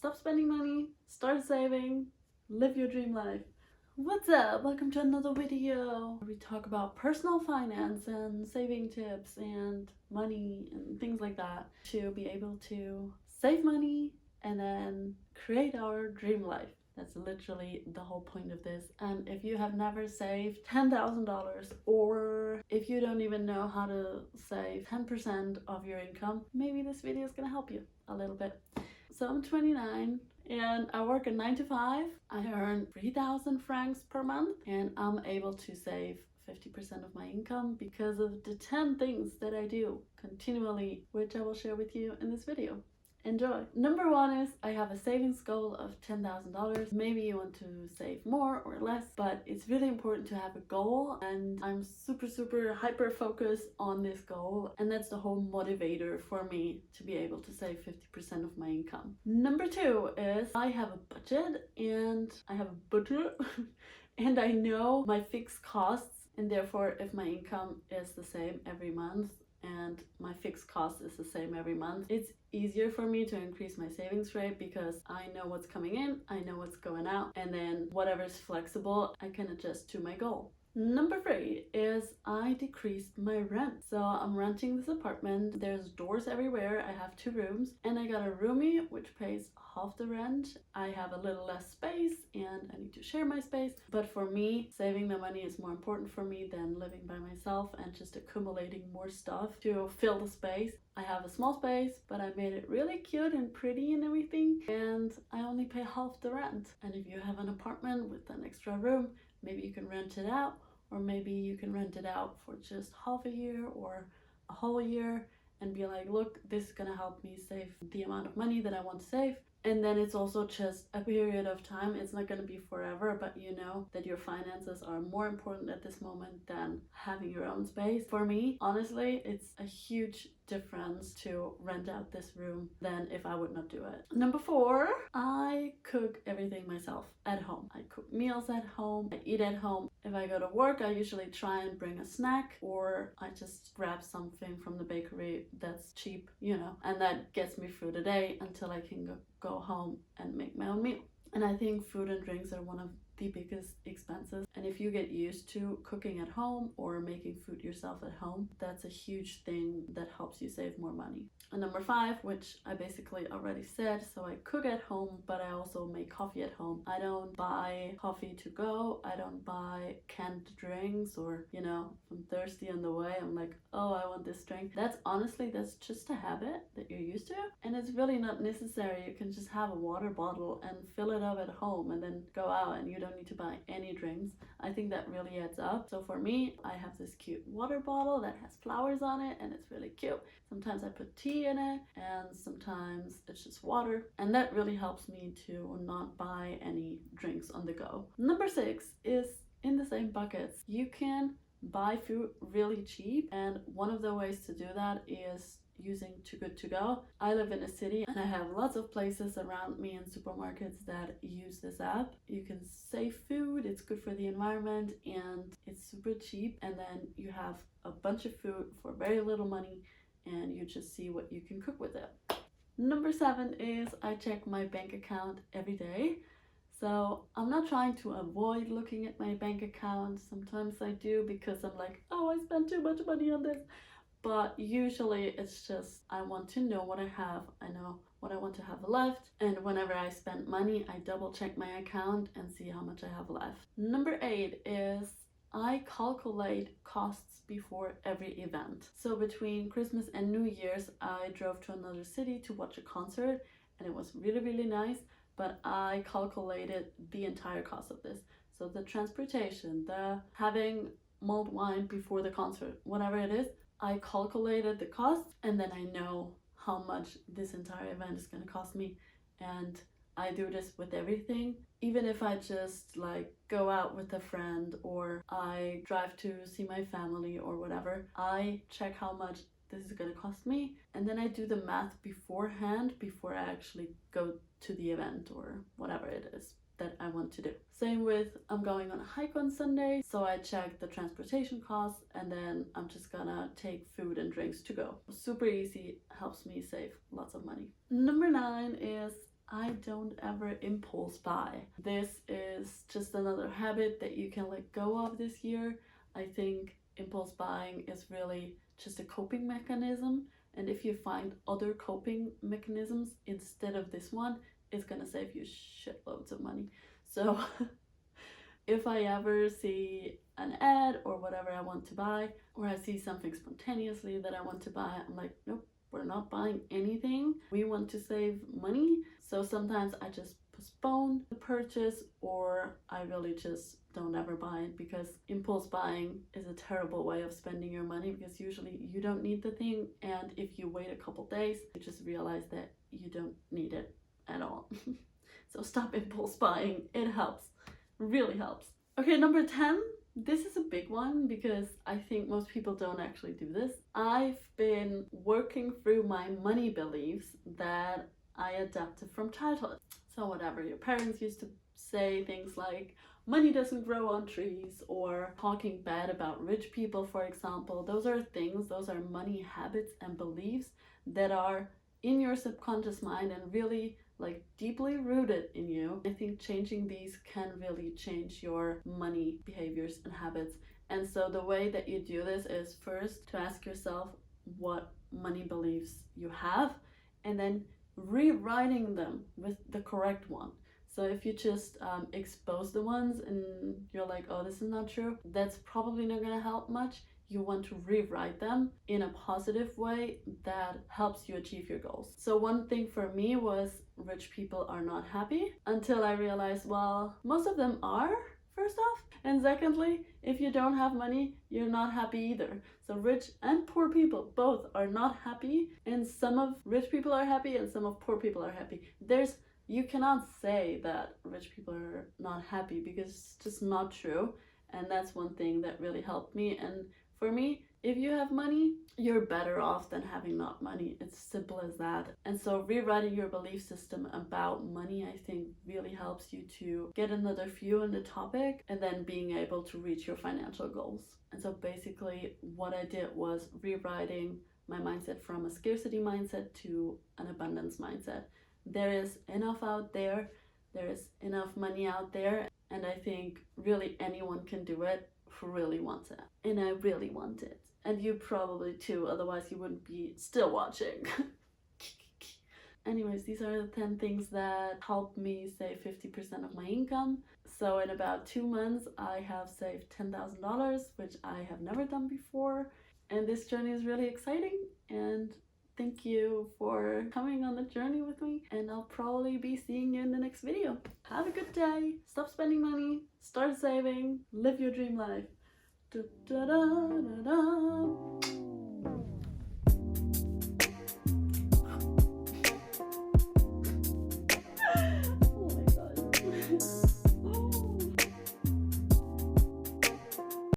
Stop spending money, start saving, live your dream life. What's up? Welcome to another video where we talk about personal finance and saving tips and money and things like that to be able to save money and then create our dream life. That's literally the whole point of this. And if you have never saved $10,000, or if you don't even know how to save 10% of your income, maybe this video is gonna help you a little bit. So I'm 29 and I work a 9 to 5. I earn 3,000 francs per month and I'm able to save 50% of my income because of the 10 things that I do continually, which I will share with you in this video. Enjoy. Number one is I have a savings goal of $10,000. Maybe you want to save more or less, but it's really important to have a goal, and I'm super hyper focused on this goal, and that's the whole motivator for me to be able to save 50% of my income. Number two is I have a budget and and I know my fixed costs, and therefore if my income is the same every month and my fixed cost is the same every month, it's easier for me to increase my savings rate because I know what's coming in, I know what's going out, and then whatever's flexible, I can adjust to my goal. Number three is I decreased my rent. So I'm renting this apartment. There's doors everywhere. I have 2 rooms and I got a roomie which pays half the rent. I have a little less space and I need to share my space. But for me, saving the money is more important for me than living by myself and just accumulating more stuff to fill the space. I have a small space, but I made it really cute and pretty and everything, and I only pay half the rent. And if you have an apartment with an extra room, maybe you can rent it out, or maybe you can rent it out for just half a year or a whole year and be like, look, this is gonna help me save the amount of money that I want to save. And then it's also just a period of time. It's not going to be forever, but you know that your finances are more important at this moment than having your own space. For me, honestly, it's a huge difference to rent out this room than if I would not do it. Number 4, I cook everything myself at home. I cook meals at home, I eat at home. If I go to work, I usually try and bring a snack, or I just grab something from the bakery that's cheap, you know, and that gets me through the day until I can go home and make my own meal. And I think food and drinks are one of the biggest expenses, and if you get used to cooking at home or making food yourself at home, that's a huge thing that helps you save more money. And number 5, which I basically already said, so I cook at home, but I also make coffee at home. I don't buy coffee to go, I don't buy canned drinks, or you know, if I'm thirsty on the way, I'm like, oh, I want this drink. That's just a habit that you're used to, and it's really not necessary. You can just have a water bottle and fill it up at home and then go out, and you don't need to buy any drinks. I think that really adds up. So for me, I have this cute water bottle that has flowers on it and it's really cute. Sometimes I put tea in it and sometimes it's just water, and that really helps me to not buy any drinks on the go. Number 6 is in the same buckets. You can buy food really cheap, and one of the ways to do that is using Too Good To Go. I live in a city and I have lots of places around me and supermarkets that use this app. You can save food, it's good for the environment, and it's super cheap, and then you have a bunch of food for very little money and you just see what you can cook with it. Number 7 is I check my bank account every day. So I'm not trying to avoid looking at my bank account. Sometimes I do because I'm like, oh, I spent too much money on this. But usually it's just I want to know what I have. I know what I want to have left. And whenever I spend money, I double check my account and see how much I have left. Number 8 is I calculate costs before every event. So between Christmas and New Year's, I drove to another city to watch a concert, and it was really nice. But I calculated the entire cost of this. So the transportation, the having mulled wine before the concert, whatever it is, I calculated the cost, and then I know how much this entire event is going to cost me. And I do this with everything. Even if I just like go out with a friend or I drive to see my family or whatever, I check how much this is going to cost me, and then I do the math beforehand before I actually go to the event or whatever it is that I want to do. Same with I'm going on a hike on Sunday, so I check the transportation costs, and then I'm just gonna take food and drinks to go. Super easy, helps me save lots of money. Number 9 is I don't ever impulse buy. This is just another habit that you can let go of this year. I think impulse buying is really just a coping mechanism, and if you find other coping mechanisms instead of this one, it's gonna save you shitloads of money. So if I ever see an ad or whatever I want to buy, or I see something spontaneously that I want to buy, I'm like, nope, we're not buying anything. We want to save money. So sometimes I just postpone the purchase, or I really just don't ever buy it, because impulse buying is a terrible way of spending your money, because usually you don't need the thing, and if you wait a couple days, you just realize that you don't need it at all. So stop impulse buying. It helps. Really helps. Okay, number 10. This is a big one because I think most people don't actually do this. I've been working through my money beliefs that I adapted from childhood. So whatever, your parents used to say things like money doesn't grow on trees, or talking bad about rich people, for example. Those are things, those are money habits and beliefs that are in your subconscious mind and really like deeply rooted in you. I think changing these can really change your money behaviors and habits. And so the way that you do this is first to ask yourself what money beliefs you have, and then rewriting them with the correct one. So if you just expose the ones and you're like, oh, this is not true, that's probably not gonna help much. You want to rewrite them in a positive way that helps you achieve your goals. So one thing for me was rich people are not happy, until I realized, well, most of them are, first off. And secondly, if you don't have money, you're not happy either. So rich and poor people both are not happy, and some of rich people are happy and some of poor people are happy. You cannot say that rich people are not happy, because it's just not true. And that's one thing that really helped me. And for me, if you have money, you're better off than having not money. It's simple as that. And so rewriting your belief system about money, I think, really helps you to get another view on the topic, and then being able to reach your financial goals. And so basically what I did was rewriting my mindset from a scarcity mindset to an abundance mindset. There is enough out there. There is enough money out there. And I think really anyone can do it who really wants it. And I really want it. And you probably too, otherwise you wouldn't be still watching. Anyways, these are the 10 things that helped me save 50% of my income. So in about 2 months, I have saved $10,000, which I have never done before. And this journey is really exciting. And thank you for coming on the journey with me. And I'll probably be seeing you in the next video. Have a good day. Stop spending money. Start saving. Live your dream life. Da, da, da, da, da.